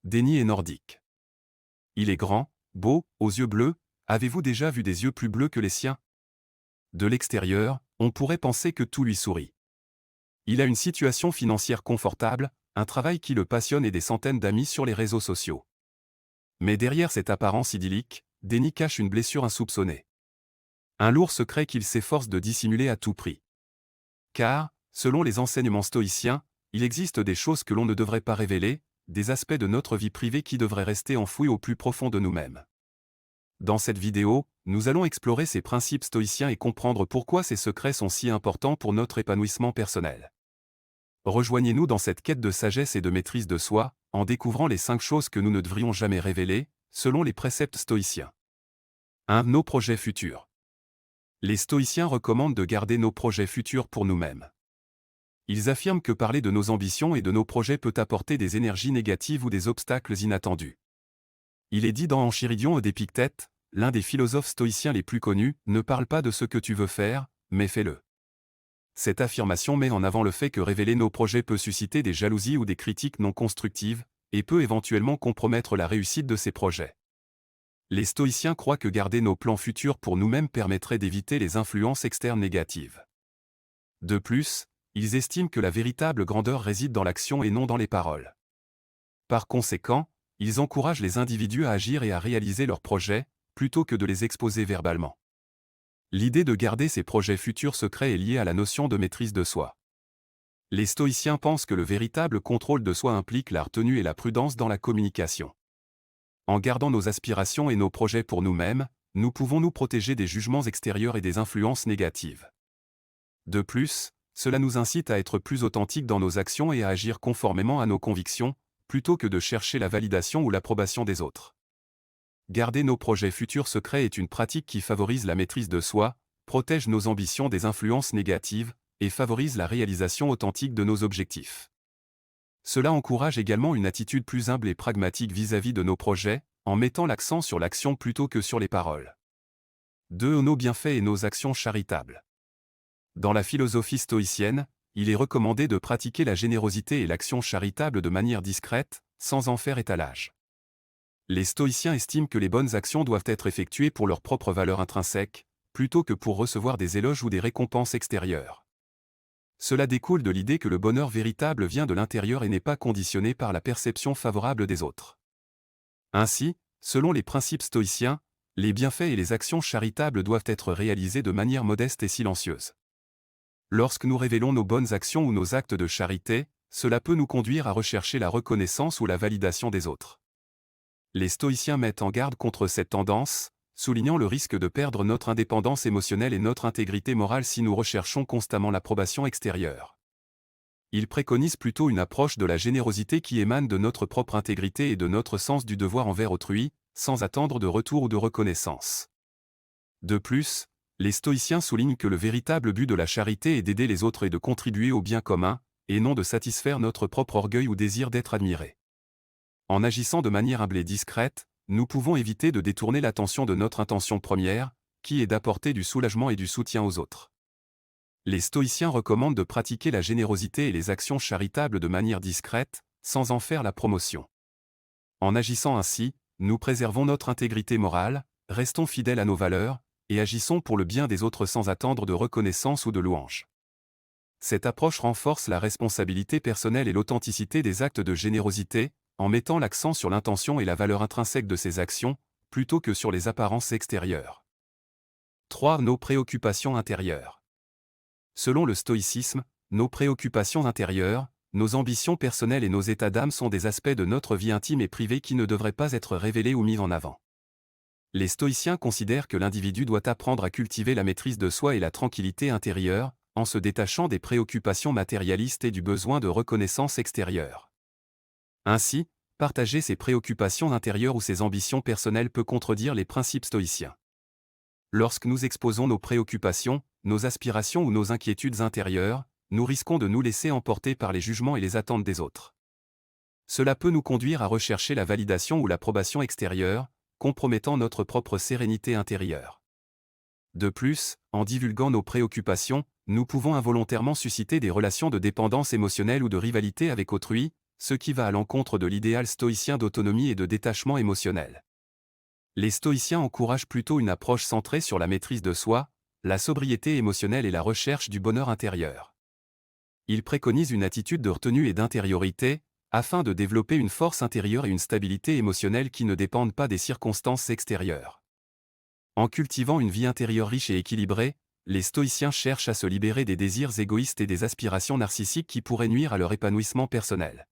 Déni est nordique. Il est grand, beau, aux yeux bleus. Avez-vous déjà vu des yeux plus bleus que les siens? De l'extérieur, on pourrait penser que tout lui sourit. Il a une situation financière confortable, un travail qui le passionne et des centaines d'amis sur les réseaux sociaux. Mais derrière cette apparence idyllique, Déni cache une blessure insoupçonnée. Un lourd secret qu'il s'efforce de dissimuler à tout prix. Car, selon les enseignements stoïciens, il existe des choses que l'on ne devrait pas révéler, des aspects de notre vie privée qui devraient rester enfouis au plus profond de nous-mêmes. Dans cette vidéo, nous allons explorer ces principes stoïciens et comprendre pourquoi ces secrets sont si importants pour notre épanouissement personnel. Rejoignez-nous dans cette quête de sagesse et de maîtrise de soi, en découvrant les 5 choses que nous ne devrions jamais révéler, selon les préceptes stoïciens. 1. Nos projets futurs. Les stoïciens recommandent de garder nos projets futurs pour nous-mêmes. Ils affirment que parler de nos ambitions et de nos projets peut apporter des énergies négatives ou des obstacles inattendus. Il est dit dans Enchiridion d'Épictète, l'un des philosophes stoïciens les plus connus, ne parle pas de ce que tu veux faire, mais fais-le. Cette affirmation met en avant le fait que révéler nos projets peut susciter des jalousies ou des critiques non constructives, et peut éventuellement compromettre la réussite de ces projets. Les stoïciens croient que garder nos plans futurs pour nous-mêmes permettrait d'éviter les influences externes négatives. De plus, ils estiment que la véritable grandeur réside dans l'action et non dans les paroles. Par conséquent, ils encouragent les individus à agir et à réaliser leurs projets, plutôt que de les exposer verbalement. L'idée de garder ces projets futurs secrets est liée à la notion de maîtrise de soi. Les stoïciens pensent que le véritable contrôle de soi implique la retenue et la prudence dans la communication. En gardant nos aspirations et nos projets pour nous-mêmes, nous pouvons nous protéger des jugements extérieurs et des influences négatives. De plus, cela nous incite à être plus authentiques dans nos actions et à agir conformément à nos convictions, plutôt que de chercher la validation ou l'approbation des autres. Garder nos projets futurs secrets est une pratique qui favorise la maîtrise de soi, protège nos ambitions des influences négatives, et favorise la réalisation authentique de nos objectifs. Cela encourage également une attitude plus humble et pragmatique vis-à-vis de nos projets, en mettant l'accent sur l'action plutôt que sur les paroles. 2. Nos bienfaits et nos actions charitables. Dans la philosophie stoïcienne, il est recommandé de pratiquer la générosité et l'action charitable de manière discrète, sans en faire étalage. Les stoïciens estiment que les bonnes actions doivent être effectuées pour leur propre valeur intrinsèque, plutôt que pour recevoir des éloges ou des récompenses extérieures. Cela découle de l'idée que le bonheur véritable vient de l'intérieur et n'est pas conditionné par la perception favorable des autres. Ainsi, selon les principes stoïciens, les bienfaits et les actions charitables doivent être réalisés de manière modeste et silencieuse. Lorsque nous révélons nos bonnes actions ou nos actes de charité, cela peut nous conduire à rechercher la reconnaissance ou la validation des autres. Les stoïciens mettent en garde contre cette tendance, soulignant le risque de perdre notre indépendance émotionnelle et notre intégrité morale si nous recherchons constamment l'approbation extérieure. Ils préconisent plutôt une approche de la générosité qui émane de notre propre intégrité et de notre sens du devoir envers autrui, sans attendre de retour ou de reconnaissance. De plus, les stoïciens soulignent que le véritable but de la charité est d'aider les autres et de contribuer au bien commun, et non de satisfaire notre propre orgueil ou désir d'être admiré. En agissant de manière humble et discrète, nous pouvons éviter de détourner l'attention de notre intention première, qui est d'apporter du soulagement et du soutien aux autres. Les stoïciens recommandent de pratiquer la générosité et les actions charitables de manière discrète, sans en faire la promotion. En agissant ainsi, nous préservons notre intégrité morale, restons fidèles à nos valeurs, et agissons pour le bien des autres sans attendre de reconnaissance ou de louange. Cette approche renforce la responsabilité personnelle et l'authenticité des actes de générosité, en mettant l'accent sur l'intention et la valeur intrinsèque de ces actions, plutôt que sur les apparences extérieures. 3. Nos préoccupations intérieures. Selon le stoïcisme, nos préoccupations intérieures, nos ambitions personnelles et nos états d'âme sont des aspects de notre vie intime et privée qui ne devraient pas être révélés ou mis en avant. Les stoïciens considèrent que l'individu doit apprendre à cultiver la maîtrise de soi et la tranquillité intérieure, en se détachant des préoccupations matérialistes et du besoin de reconnaissance extérieure. Ainsi, partager ses préoccupations intérieures ou ses ambitions personnelles peut contredire les principes stoïciens. Lorsque nous exposons nos préoccupations, nos aspirations ou nos inquiétudes intérieures, nous risquons de nous laisser emporter par les jugements et les attentes des autres. Cela peut nous conduire à rechercher la validation ou l'approbation extérieure, compromettant notre propre sérénité intérieure. De plus, en divulguant nos préoccupations, nous pouvons involontairement susciter des relations de dépendance émotionnelle ou de rivalité avec autrui, ce qui va à l'encontre de l'idéal stoïcien d'autonomie et de détachement émotionnel. Les stoïciens encouragent plutôt une approche centrée sur la maîtrise de soi, la sobriété émotionnelle et la recherche du bonheur intérieur. Ils préconisent une attitude de retenue et d'intériorité, afin de développer une force intérieure et une stabilité émotionnelle qui ne dépendent pas des circonstances extérieures. En cultivant une vie intérieure riche et équilibrée, les stoïciens cherchent à se libérer des désirs égoïstes et des aspirations narcissiques qui pourraient nuire à leur épanouissement personnel.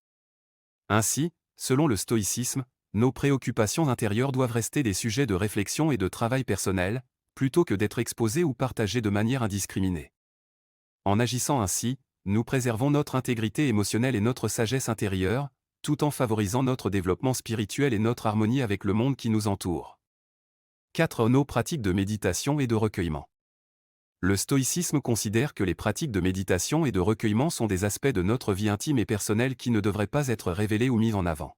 Ainsi, selon le stoïcisme, nos préoccupations intérieures doivent rester des sujets de réflexion et de travail personnel, plutôt que d'être exposées ou partagées de manière indiscriminée. En agissant ainsi, nous préservons notre intégrité émotionnelle et notre sagesse intérieure, tout en favorisant notre développement spirituel et notre harmonie avec le monde qui nous entoure. 4. Nos pratiques de méditation et de recueillement. Le stoïcisme considère que les pratiques de méditation et de recueillement sont des aspects de notre vie intime et personnelle qui ne devraient pas être révélés ou mis en avant.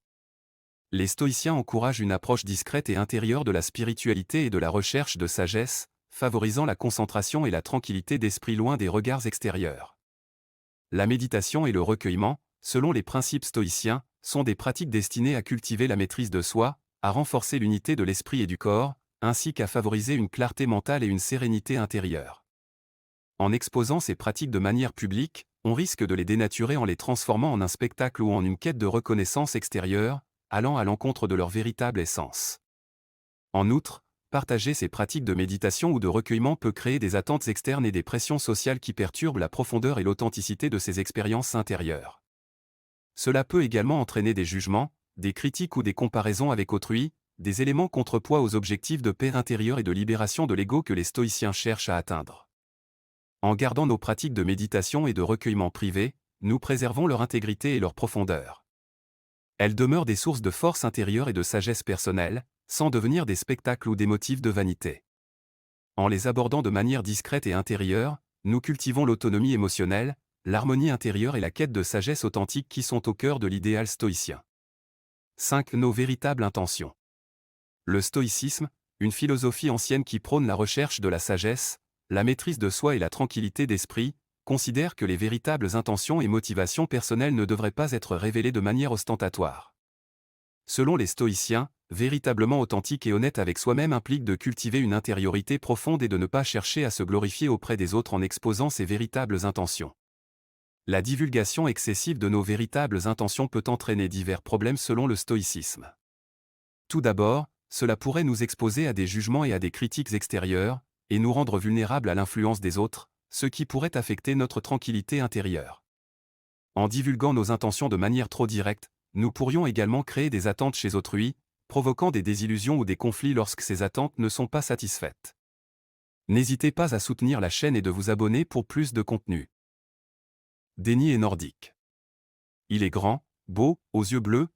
Les stoïciens encouragent une approche discrète et intérieure de la spiritualité et de la recherche de sagesse, favorisant la concentration et la tranquillité d'esprit loin des regards extérieurs. La méditation et le recueillement, selon les principes stoïciens, sont des pratiques destinées à cultiver la maîtrise de soi, à renforcer l'unité de l'esprit et du corps, ainsi qu'à favoriser une clarté mentale et une sérénité intérieure. En exposant ces pratiques de manière publique, on risque de les dénaturer en les transformant en un spectacle ou en une quête de reconnaissance extérieure, allant à l'encontre de leur véritable essence. En outre, partager ces pratiques de méditation ou de recueillement peut créer des attentes externes et des pressions sociales qui perturbent la profondeur et l'authenticité de ces expériences intérieures. Cela peut également entraîner des jugements, des critiques ou des comparaisons avec autrui, des éléments contrepoids aux objectifs de paix intérieure et de libération de l'ego que les stoïciens cherchent à atteindre. En gardant nos pratiques de méditation et de recueillement privées, nous préservons leur intégrité et leur profondeur. Elles demeurent des sources de force intérieure et de sagesse personnelle, sans devenir des spectacles ou des motifs de vanité. En les abordant de manière discrète et intérieure, nous cultivons l'autonomie émotionnelle, l'harmonie intérieure et la quête de sagesse authentique qui sont au cœur de l'idéal stoïcien. 5. Nos véritables intentions. Le stoïcisme, une philosophie ancienne qui prône la recherche de la sagesse, la maîtrise de soi et la tranquillité d'esprit, considère que les véritables intentions et motivations personnelles ne devraient pas être révélées de manière ostentatoire. Selon les stoïciens, véritablement authentique et honnête avec soi-même implique de cultiver une intériorité profonde et de ne pas chercher à se glorifier auprès des autres en exposant ses véritables intentions. La divulgation excessive de nos véritables intentions peut entraîner divers problèmes selon le stoïcisme. Tout d'abord, cela pourrait nous exposer à des jugements et à des critiques extérieures, et nous rendre vulnérables à l'influence des autres, ce qui pourrait affecter notre tranquillité intérieure. En divulguant nos intentions de manière trop directe, nous pourrions également créer des attentes chez autrui, provoquant des désillusions ou des conflits lorsque ces attentes ne sont pas satisfaites. N'hésitez pas à soutenir la chaîne et de vous abonner pour plus de contenu. Déni et nordique. Il est grand, beau, aux yeux bleus,